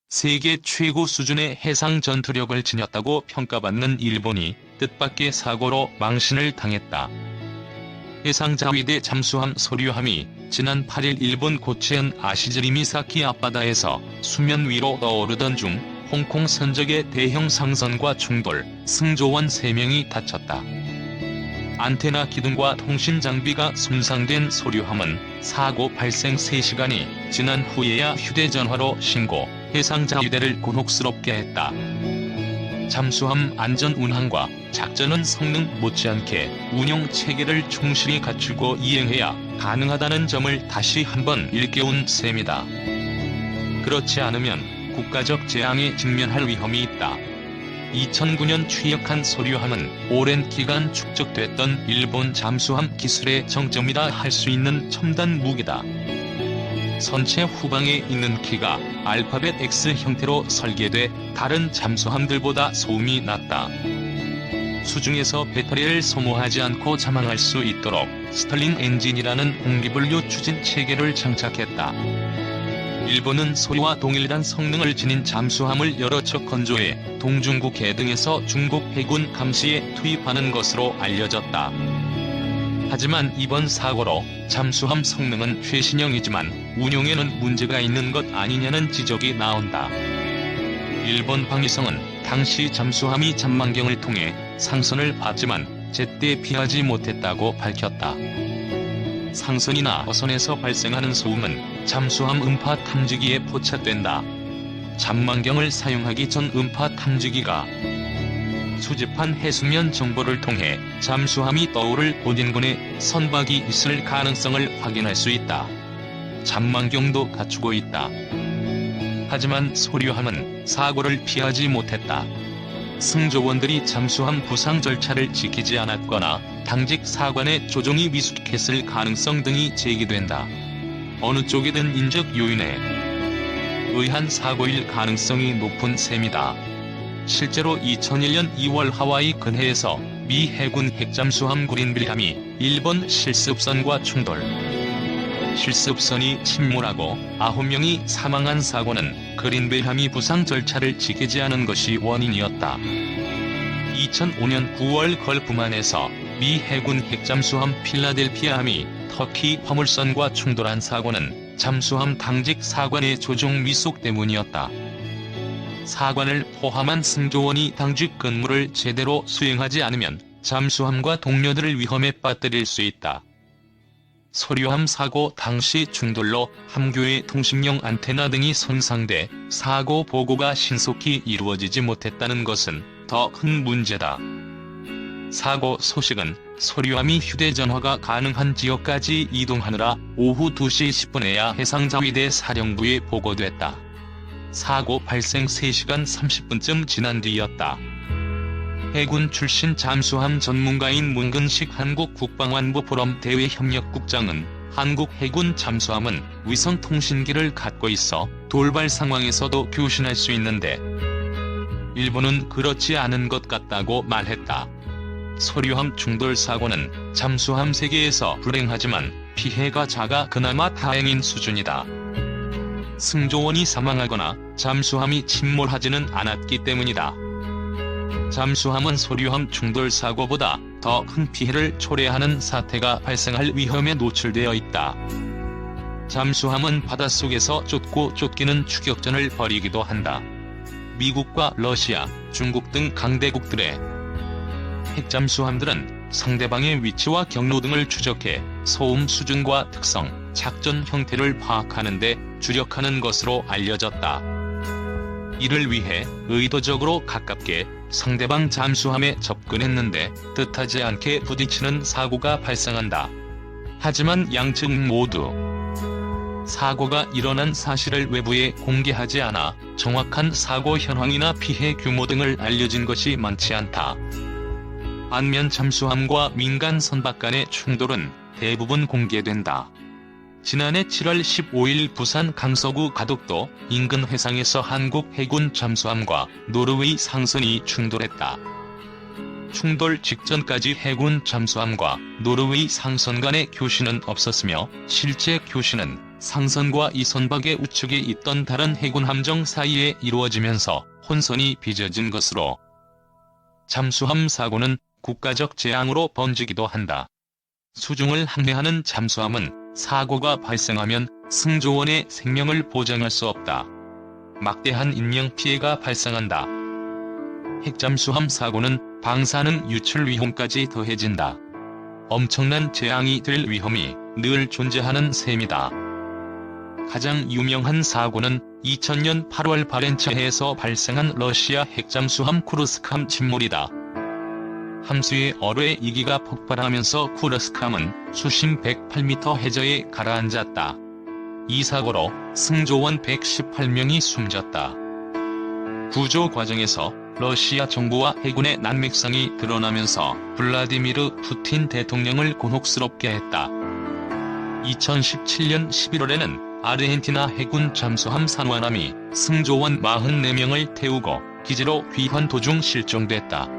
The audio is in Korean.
세계 최고 수준의 해상 전투력을 지녔다고 평가받는 일본이 뜻밖의 사고로 망신을 당했다. 해상자위대 잠수함 소류함이 지난 8일 일본 고체현 아시즈리미사키 앞바다에서 수면 위로 떠오르던 중 홍콩 선적의 대형 상선과 충돌, 승조원 3명이 다쳤다. 안테나 기둥과 통신 장비가 손상된 소류함은 사고 발생 3시간이 지난 후에야 휴대전화로 신고, 해상자위대를 곤혹스럽게 했다. 잠수함 안전 운항과 작전은 성능 못지않게 운영 체계를 충실히 갖추고 이행해야 가능하다는 점을 다시 한번 일깨운 셈이다. 그렇지 않으면 국가적 재앙에 직면할 위험이 있다. 2009년 취역한 소류함은 오랜 기간 축적됐던 일본 잠수함 기술의 정점이라 할 수 있는 첨단 무기다. 선체 후방에 있는 키가 알파벳 X 형태로 설계돼 다른 잠수함들보다 소음이 낮다. 수중에서 배터리를 소모하지 않고 잠항할 수 있도록 스털링 엔진이라는 공기분류 추진 체계를 장착했다. 일본은 소리와 동일한 성능을 지닌 잠수함을 여러 척 건조해 동중국 해 등에서 중국 해군 감시에 투입하는 것으로 알려졌다. 하지만 이번 사고로 잠수함 성능은 최신형이지만 운용에는 문제가 있는 것 아니냐는 지적이 나온다. 일본 방위성은 당시 잠수함이 잠만경을 통해 상선을 봤지만 제때 피하지 못했다고 밝혔다. 상선이나 어선에서 발생하는 소음은 잠수함 음파 탐지기에 포착된다. 잠만경을 사용하기 전 음파 탐지기가 수집한 해수면 정보를 통해 잠수함이 떠오를 보딘군의 선박이 있을 가능성을 확인할 수 있다. 잠만경도 갖추고 있다. 하지만 소류함은 사고를 피하지 못했다. 승조원들이 잠수함 부상 절차를 지키지 않았거나 당직 사관의 조종이 미숙했을 가능성 등이 제기된다. 어느 쪽이든 인적 요인에 의한 사고일 가능성이 높은 셈이다. 실제로 2001년 2월 하와이 근해에서 미 해군 핵잠수함 그린빌함이 일본 실습선과 충돌. 실습선이 침몰하고 9명이 사망한 사고는 그린빌함이 부상 절차를 지키지 않은 것이 원인이었다. 2005년 9월 걸프만에서 미 해군 핵잠수함 필라델피아함이 터키 화물선과 충돌한 사고는 잠수함 당직 사관의 조종 미숙 때문이었다. 사관을 포함한 승조원이 당직 근무를 제대로 수행하지 않으면 잠수함과 동료들을 위험에 빠뜨릴 수 있다. 소류함 사고 당시 충돌로 함교의 통신용 안테나 등이 손상돼 사고 보고가 신속히 이루어지지 못했다는 것은 더 큰 문제다. 사고 소식은 소류함이 휴대전화가 가능한 지역까지 이동하느라 오후 2시 10분에야 해상자위대 사령부에 보고됐다. 사고 발생 3시간 30분쯤 지난 뒤였다. 해군 출신 잠수함 전문가인 문근식 한국국방안보 포럼 대외협력국장은 한국 해군 잠수함은 위성통신기를 갖고 있어 돌발 상황에서도 교신할 수 있는데 일본은 그렇지 않은 것 같다고 말했다. 소류함 충돌 사고는 잠수함 세계에서 불행하지만 피해가 작아 그나마 다행인 수준이다. 승조원이 사망하거나 잠수함이 침몰하지는 않았기 때문이다. 잠수함은 소류함 충돌 사고보다 더 큰 피해를 초래하는 사태가 발생할 위험에 노출되어 있다. 잠수함은 바닷속에서 쫓고 쫓기는 추격전을 벌이기도 한다. 미국과 러시아, 중국 등 강대국들의 핵잠수함들은 상대방의 위치와 경로 등을 추적해 소음 수준과 특성, 작전 형태를 파악하는 데 주력하는 것으로 알려졌다. 이를 위해 의도적으로 가깝게 상대방 잠수함에 접근했는데 뜻하지 않게 부딪히는 사고가 발생한다. 하지만 양측 모두 사고가 일어난 사실을 외부에 공개하지 않아 정확한 사고 현황이나 피해 규모 등을 알려진 것이 많지 않다. 반면 잠수함과 민간 선박 간의 충돌은 대부분 공개된다. 지난해 7월 15일 부산 강서구 가덕도 인근 해상에서 한국 해군 잠수함과 노르웨이 상선이 충돌했다. 충돌 직전까지 해군 잠수함과 노르웨이 상선 간의 교신은 없었으며 실제 교신은 상선과 이 선박의 우측에 있던 다른 해군 함정 사이에 이루어지면서 혼선이 빚어진 것으로 잠수함 사고는 국가적 재앙으로 번지기도 한다. 수중을 항해하는 잠수함은 사고가 발생하면 승조원의 생명을 보장할 수 없다. 막대한 인명 피해가 발생한다. 핵잠수함 사고는 방사능 유출 위험까지 더해진다. 엄청난 재앙이 될 위험이 늘 존재하는 셈이다. 가장 유명한 사고는 2000년 8월 바렌츠해에서 발생한 러시아 핵잠수함 쿠르스크함 침몰이다. 함수의 어뢰 2기가 폭발하면서 쿠르스크함은 수심 108m 해저에 가라앉았다. 이 사고로 승조원 118명이 숨졌다. 구조 과정에서 러시아 정부와 해군의 난맥상이 드러나면서 블라디미르 푸틴 대통령을 곤혹스럽게 했다. 2017년 11월에는 아르헨티나 해군 잠수함 산화람이 승조원 44명을 태우고 기지로 귀환 도중 실종됐다.